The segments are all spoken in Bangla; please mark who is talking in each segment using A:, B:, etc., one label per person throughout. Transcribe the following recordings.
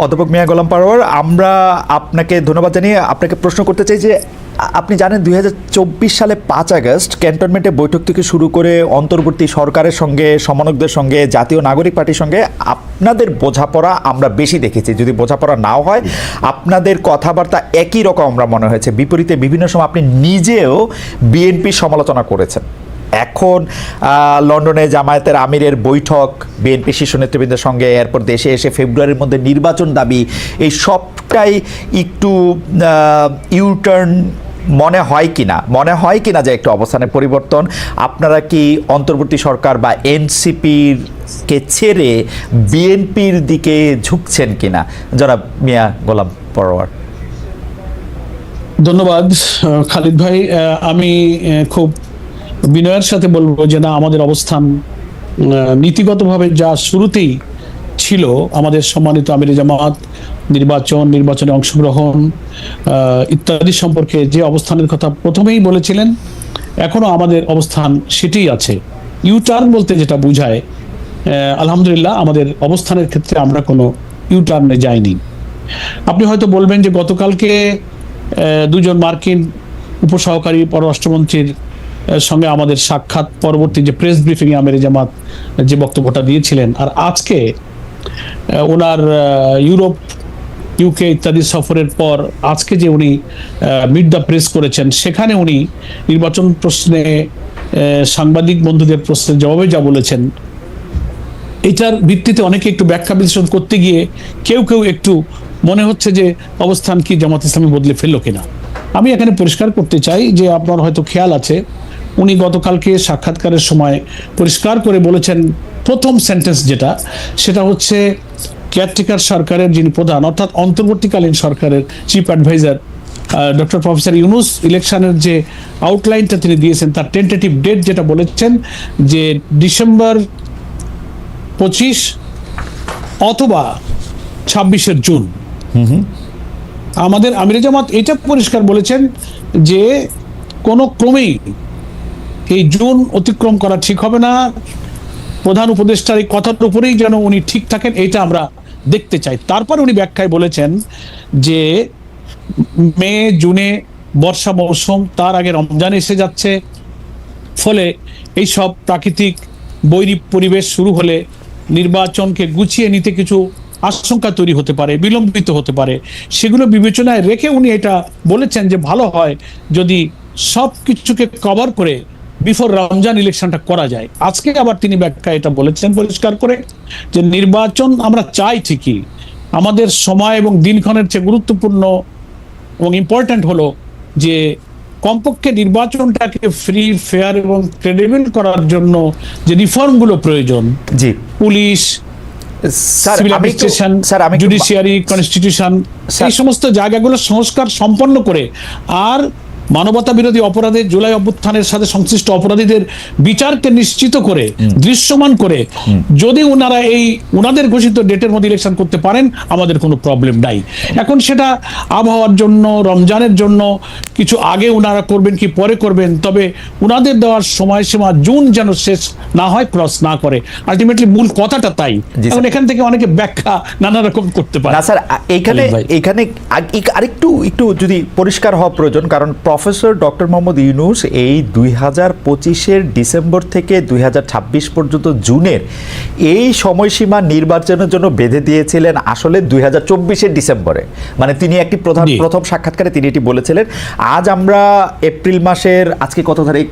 A: অধ্যাপক মিয়া গোলাম পরোয়ার, আমরা আপনাকে ধন্যবাদ জানিয়ে আপনাকে প্রশ্ন করতে চাই যে আপনি জানেন 2024 সালে 5 আগস্ট ক্যান্টনমেন্টে বৈঠক থেকে শুরু করে অন্তর্বর্তী সরকারের সঙ্গে, সমন্বয়কদের সঙ্গে, জাতীয় নাগরিক পার্টির সঙ্গে আপনাদের বোঝাপড়া আমরা বেশি দেখেছি। যদি বোঝাপড়া নাও হয়, আপনাদের কথাবার্তা একই রকম আমরা মনে হয়েছে। বিপরীতে বিভিন্ন সময় আপনি নিজেও বিএনপির সমালোচনা করেছেন। এখন লন্ডনে জামায়াতের আমিরের বৈঠক, বিএনপি শীর্ষ নেতৃবৃন্দের সঙ্গে, এরপর দেশে এসে ফেব্রুয়ারির মধ্যে নির্বাচন দাবি, এই সবটাই একটু ইউটার্ন মনে হয় কিনা যে একটু অবস্থানের পরিবর্তন? আপনারা কি অন্তর্বর্তী সরকার বা এনসিপির কে ছেড়ে বিএনপির দিকে ঝুঁকছেন কিনা? জনাব মিয়া গোলাম পরোয়ার।
B: ধন্যবাদ খালিদ ভাই। আমি খুব বিনয়ের সাথে বলবো যে না, আমাদের অবস্থান নীতিগতভাবে যা শুরুতেই ছিল, আমাদের সম্মানিত আমিরে জামাত নির্বাচনে অংশগ্রহণ ইত্যাদি সম্পর্কে যে অবস্থানের কথা প্রথমেই বলেছিলেন, এখনো আমাদের অবস্থান সেটাই আছে। ইউটার্ন বলতে যেটা বোঝায়, আলহামদুলিল্লাহ আমাদের অবস্থানের ক্ষেত্রে আমরা কোনো ইউটার্নে যাইনি। আপনি হয়তো বলবেন যে গতকালকে দুজন মার্কিন উপসহকারী পররাষ্ট্রমন্ত্রীর সঙ্গে আমাদের সাক্ষাৎ পরবর্তী যে প্রেস ব্রিফিংয়ে আমিরে জামাত যে বক্তব্যটা দিয়েছিলেন, আর আজকে ওনার ইউরোপ, ইউকে ইত্যাদি সফরের পর আজকে যে উনি মিট দ্য প্রেস করেছেন, সেখানে উনি নির্বাচন প্রশ্নে সাংবাদিক বন্ধুদের প্রশ্নের জবাবে যা বলেছেন, এটার ভিত্তিতে অনেকে একটু ব্যাখ্যা বিশ্লেষণ করতে গিয়ে কেউ একটু মনে হচ্ছে যে অবস্থান কি জামাত ইসলামী বদলে ফেললো কিনা। আমি এখানে পরিষ্কার করতে চাই যে আপনার হয়তো খেয়াল আছে, উনি গতকালকে সাক্ষাৎকারের সময় পরিষ্কার করে বলেছেন, প্রথম সেন্টেন্স সেটা হচ্ছে কেয়ারটেকার সরকারের যিনি প্রধান, অর্থাৎ অন্তর্বর্তীকালীন সরকারের chief adviser doctor professor Yunus, ইলেকশনের যে আউটলাইনটা তিনি দিয়েছেন, তার টেন্টেটিভ ডেট যেটা বলেছেন যে ডিসেম্বর 25 অথবা 26 জুন। আমাদের আমিরে জামাত এটা পরিষ্কার বলেছেন যে কোনো ক্রমেই এই জুন অতিক্রম করা ঠিক হবে না। প্রধান উপদেষ্টার এই কথার উপরেই যেন উনি ঠিক থাকেন, এটা আমরা দেখতে চাই। তারপর উনি ব্যাখ্যায় বলেছেন যে মে জুনে বর্ষা মৌসুম, তার আগে রমজান এসে যাচ্ছে, ফলে এই সব প্রাকৃতিক বৈরী পরিবেশ শুরু হলে নির্বাচনকে গুছিয়ে নিতে কিছু আশঙ্কা তৈরি হতে পারে, বিলম্বিত হতে পারে। সেগুলো বিবেচনায় রেখে উনি এটা বলেছেন যে ভালো হয় যদি সব কিছুকে কভার করে বিফোর রমজান ইলেকশনটা করা যায়। আজকে আবার তিনি ব্যাখ্যা এটা বলেছেন পরিষ্কার করে যে নির্বাচন আমরা চাই ঠিকই, আমাদের সময় এবং দিনক্ষণের চেয়ে গুরুত্বপূর্ণ এবং ইম্পর্ট্যান্ট হলো যে কমপক্ষে নির্বাচনটাকে ফ্রি, ফেয়ার এবং ক্রেডিবল করার জন্য যে রিফর্মগুলো প্রয়োজন,
A: জি,
B: police, civil administration, judiciary, constitution, এই সমস্ত জায়গাগুলো সংস্কার সম্পন্ন করে, আর মানবতা বিরোধী অপরাধে জুলাই অভ্যুত্থানের সাথে সংশ্লিষ্ট অপরাধীদের বিচারকে নিশ্চিত করে, দৃশ্যমান করে যদি ওনারা এই ওনাদের ঘোষিত ডেটের মধ্যে ইলেকশন করতে পারেন, আমাদের কোনো প্রবলেম নাই। এখন সেটা আবহাওয়ার জন্য, রমজানের জন্য কিছু আগে ওনারা করবেন কি পরে করবেন, তবে ওনাদের দেওয়ার সময়সীমা জুন যেন শেষ না হয়, ক্রস না করে। আলটিমেটলি মূল কথাটা তাই। এখন এখান থেকে অনেকে ব্যাখ্যা নানা রকম করতে পারে।
A: না স্যার, এখানে আরেকটু যদি পরিষ্কার হওয়া প্রয়োজন, কারণ প্রফেসর ডক্টর মোহাম্মদ ইউনূস এই 2025-এর ডিসেম্বর থেকে 2026 পর্যন্ত জুনের এই সময়সীমা নির্বাচনের জন্য বেঁধে দিয়েছিলেন আসলে 2024-এর ডিসেম্বরে। মানে তিনি একটি প্রথম সাক্ষাৎকারে তিনি এটি বলেছিলেন। আজ আমরা এপ্রিল মাসের আজকে কত তারিখ?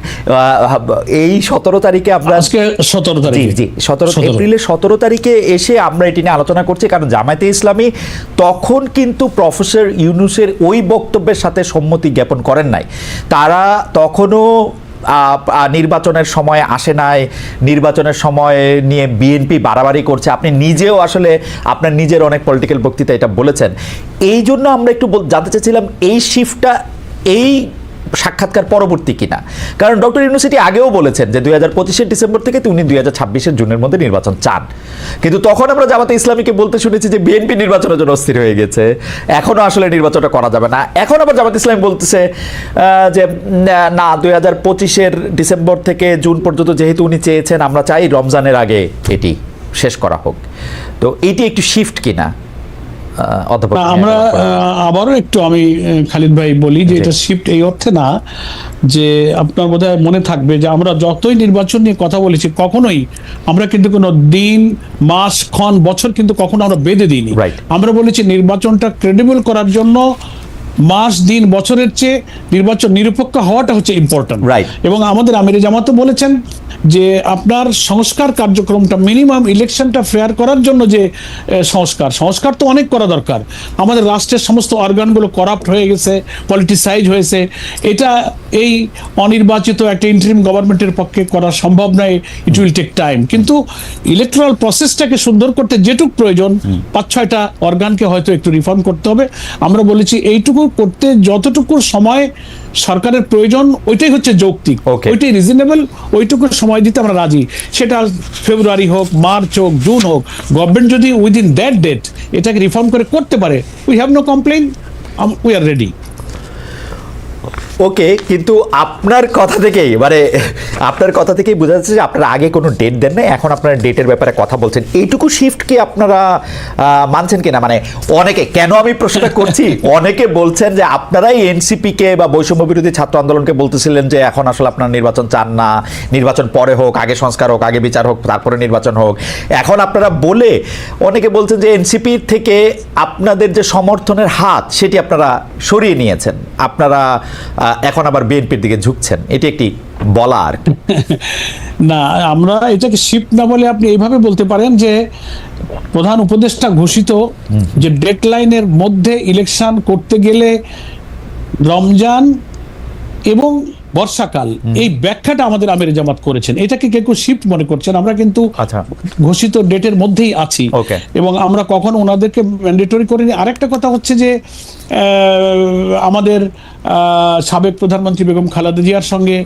A: এই 17 তারিখে আমরা,
B: আজকে 17 তারিখ,
A: জি 17 এপ্রিলের 17 তারিখে এসে আমরা এটি নিয়ে আলোচনা করছি। কারণ জামায়াতে ইসলামী তখন কিন্তু প্রফেসর ইউনূসের ওই বক্তব্যের সাথে সম্মতি জ্ঞাপন করেন নাই। তারা তখনও নির্বাচনের সময় আসে নাই, নির্বাচনের সময় নিয়ে বিএনপি বাড়াবাড়ি করছে। আপনি নিজেও আসলে আপনার নিজের অনেক পলিটিক্যাল বক্তৃতা এটা বলেছেন। এই জন্য আমরা একটু জানতে চাইছিলাম এই শিফটটা এই সাক্ষাৎকার পরবর্তী কিনা। কারণ ডক্টর ইউনূস আগেও বলেছেন যে 2025-এর ডিসেম্বর থেকে উনি 2026-এর জুনের মধ্যে নির্বাচন চান, কিন্তু তখন আমরা জামাতে ইসলামীকে বলতে শুনেছি যে বিএনপি নির্বাচনের জন্য অস্থির হয়ে গেছে, এখনো আসলে নির্বাচনটা করা যাবে না। এখন আবার জামাতে ইসলামী বলতেছে যে না, 2025-এর ডিসেম্বর থেকে জুন পর্যন্ত যেহেতু উনি চেয়েছেন, আমরা চাই রমজানের আগে এটি শেষ করা হোক। তো এটি একটু শিফট কিনা? অধ্যাপক
B: না, আমরা আবারও একটু আমি খালিদ ভাই বলি যে এটা শিফট এই অর্থে না, যে আপনার বোধহয় মনে থাকবে যে আমরা যতই নির্বাচন নিয়ে কথা বলেছি কখনোই আমরা কিন্তু কোনো দিন, মাস, ক্ষণ, বছর কিন্তু কখনো আমরা বেঁধে দিইনি।
A: Right.
B: আমরা বলেছি নির্বাচনটা ক্রেডিবল করার জন্য মাস, দিন, বছরের চেয়ে নির্বাচন নিরপেক্ষ হওয়াটা হচ্ছে ইম্পর্টেন্ট।
A: Right.
B: এবং আমাদের আমিরে জামাতও বলেছেন যে আপনার সংস্কার কার্যক্রমটা মিনিমাম ইলেকশনটা ফেয়ার করার জন্য যে সংস্কার তো অনেক করা দরকার। আমাদের রাষ্ট্রের সমস্ত অর্গানগুলো করাপ্ট হয়ে গেছে, পলিটিসাইজ হয়েছে। এটা এই অনির্বাচিত একটা ইন্টারিম গভর্নমেন্টের পক্ষে করা সম্ভব নয়, ইট উইল টেক টাইম। কিন্তু ইলেকট্রাল প্রসেসটাকে সুন্দর করতে যেটুকু প্রয়োজন 5-6টা অর্গানকে হয়তো একটু রিফর্ম করতে হবে। আমরা বলেছি এইটুকু করতে যতটুকু সময় সরকারের প্রয়োজন ওইটাই হচ্ছে যৌক্তিক, ওইটাই রিজনেবল, ওইটুকু সময় দিতে আমরা রাজি। সেটা ফেব্রুয়ারি হোক, মার্চ হোক, জুন হোক, গভর্নমেন্ট যদি উইদিন দ্যাট ডেট এটাকে রিফর্ম করে করতে পারে, we have no complain, we are ready.
A: Okay, কিন্তু আপনার কথা থেকেই বোঝা যাচ্ছে যে আপনারা আগে কোনো ডেট দেন নাই, এখন আপনারা ডেটের ব্যাপারে কথা বলছেন। এইটুকু শিফট কি আপনারা মানছেন কিনা? মানে অনেকে, কেন আমি প্রশ্নটা করছি, অনেকে বলছেন যে আপনারাই এনসিপিকে বা বৈষম্য বিরোধী ছাত্র আন্দোলনকে বলতেছিলেন যে এখন আসলে আপনারা নির্বাচন চান না, নির্বাচন পরে হোক, আগে সংস্কার হোক, আগে বিচার হোক, তারপরে নির্বাচন হোক। এখন আপনারা বলে অনেকে বলছেন যে এনসিপির থেকে আপনাদের যে সমর্থনের হাত সেটি আপনারা সরিয়ে নিয়েছেন, আপনারা এখন আবার বিএনপির দিকে ঝুঁকছেন। এটি একটি বলা আর কি।
B: না, আমরা এটাকে শিফট না বলে আপনি এইভাবে বলতে পারেন যে প্রধান উপদেষ্টা ঘোষিত যে ডেডলাইনের মধ্যে ইলেকশন করতে গেলে রমজান এবং বর্ষাকাল, এই ব্যাখ্যাটা আমাদের আমিরে জামাত করেছেন। এটাকে কেউ শিফট মনে করছেন, আমরা কিন্তু ঘোষিত ডেটের মধ্যেই আছি এবং আমরা কখনো ওনাদেরকে ম্যান্ডেটরি করিনি। আরেকটা কথা হচ্ছে যে আমাদের সাবেক প্রধানমন্ত্রী বেগম খালেদা জিয়ার সঙ্গে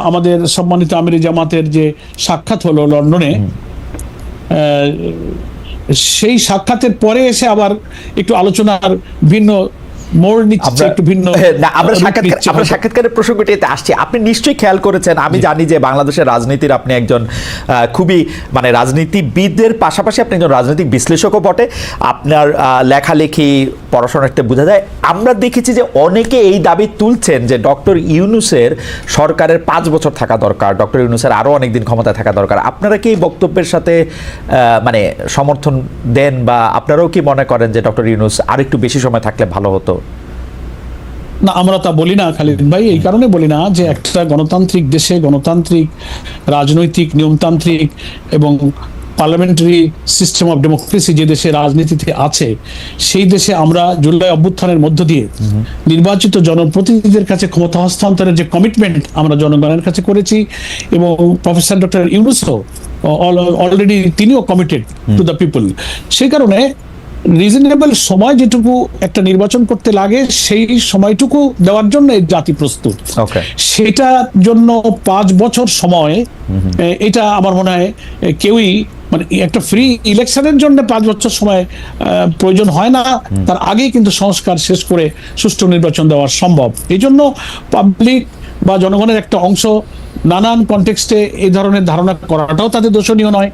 B: আমাদের সম্মানিত আমিরে জামাতের যে সাক্ষাৎ হলো লন্ডনে, সেই সাক্ষাতের পরে এসে আবার একটু আলোচনার ভিন্ন মোড় নিচ্ছে, একটু ভিন্ন।
A: আমরা সাক্ষাৎকারের প্রসঙ্গটিতে আসছি। আপনি নিশ্চয়ই খেয়াল করেছেন, আমি জানি যে বাংলাদেশের রাজনীতির আপনি একজন খুবই মানে রাজনীতিবিদদের পাশাপাশি আপনি একজন রাজনৈতিক বিশ্লেষকও বটে। আপনার লেখালেখি, পড়াশোনাতে বোঝা যায়। আমরা দেখেছি যে অনেকে এই দাবি তুলছেন যে ডক্টর ইউনূসের সরকারের 5 বছর থাকা দরকার, ডক্টর ইউনূসের আরও অনেকদিন ক্ষমতায় থাকা দরকার। আপনারা কি এই বক্তব্যের সাথে মানে সমর্থন দেন, বা আপনারাও কি মনে করেন যে ডক্টর ইউনূস আর একটু বেশি সময় থাকলে ভালো হতো?
B: না, আমরা তা বলি না খালিদ ভাই। এই কারণে বলি না যে একটা গণতান্ত্রিক দেশে, গণতান্ত্রিক রাজনৈতিক নিয়মতান্ত্রিক এবং পার্লামেন্টারি সিস্টেম অফ ডেমোক্রেসি যে দেশে রাজনীতিতে আছে, সেই দেশে আমরা জুলাই অভ্যুত্থানের মধ্য দিয়ে নির্বাচিত জনপ্রতিনিধিদের কাছে ক্ষমতা হস্তান্তরের যে কমিটমেন্ট আমরা জনগণের কাছে করেছি, এবং প্রফেসর ডক্টর ইউনূসও অলরেডি তিনিও কমিটেড টু দ্য পিপল। সেই কারণে রিজনেবল সময় যেটুকু একটা নির্বাচন করতে লাগে সেই সময়টুকু দেওয়ার জন্য জাতি প্রস্তুত। সেটার জন্য 5 বছর সময়, এটা আমার মনে হয় কেউই মানে একটা ফ্রি ইলেকশনের জন্য 5 বছর সময় প্রয়োজন হয় না। তার আগেই কিন্তু সংস্কার শেষ করে সুষ্ঠু নির্বাচন দেওয়া সম্ভব। এই জন্য পাবলিক বা জনগণের একটা অংশ নানান কনটেক্সটে এই ধরনের ধারণা করাটাও তাদের দোষণীয় নয়।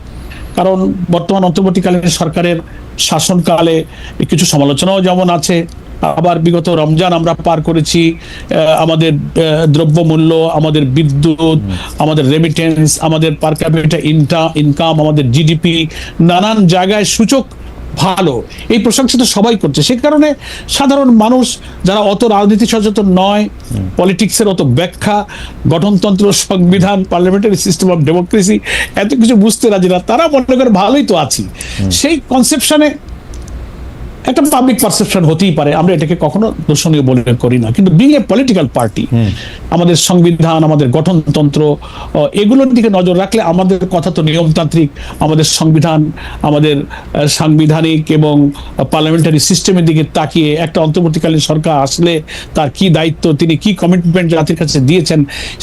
B: কারণ বর্তমান অন্তর্বর্তীকালীন সরকারের শাসনকালে কিছু সমালোচনাও যেমন আছে, আবার বিগত রমজান আমরা পার করেছি, আমাদের দ্রব্যমূল্য, আমাদের বিদ্যুৎ, আমাদের রেমিটেন্স, আমাদের পার ক্যাপিটা ইনকাম, আমাদের জিডিপি, নানান জায়গায় সূচক ভালো, এই প্রশংসা তো সবাই করছে। সেই কারণে সাধারণ মানুষ যারা অত রাজনীতি সচেতন নয়, পলিটিক্সের অত ব্যাখ্যা, গঠনতন্ত্র, সংবিধান, পার্লামেন্টারি সিস্টেম অফ ডেমোক্রেসি এত কিছু বুঝতে রাজি না, তারা মনে করে ভালোই তো আছি। সেই কনসেপশনে একটা পাবলিক পারসেপশন হতেই পারে, আমরা এটাকে কখনো দর্শনীয় বলে করি না। কিন্তু বিং এ পলিটিক্যাল পার্টি, আমাদের সংবিধান, আমাদের গঠনতন্ত্র, এগুলোর দিকে নজর রাখলে আমাদের কথা তো নিয়মতান্ত্রিক, আমাদের সংবিধান, আমাদের সাংবিধানিক এবং পার্লামেন্টারি সিস্টেমের দিকে তাকিয়ে একটা অন্তর্বর্তীকালীন সরকার আসলে তার কি দায়িত্ব, তিনি কি কমিটমেন্ট জাতির কাছে দিয়েছেন,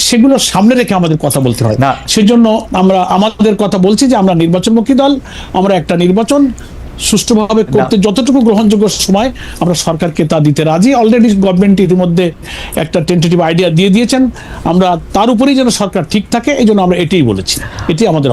B: সেগুলো সামনে রেখে আমাদের কথা বলতে হয়। সেজন্য আমরা আমাদের কথা বলছি যে আমরা নির্বাচনমুখী দল, আমরা একটা নির্বাচন সুষ্ঠুভাবে করতে যতটুকু গ্রহণযোগ্য সময় আমরা সরকারকে তা দিতে রাজি। অলরেডি গভর্নমেন্ট ইতিমধ্যে একটা টেন্টেটিভ আইডিয়া দিয়ে দিয়েছেন, আমরা তার উপরেই যেন সরকার ঠিক থাকে, এই জন্য আমরা এটাই বলেছি, এটি আমাদের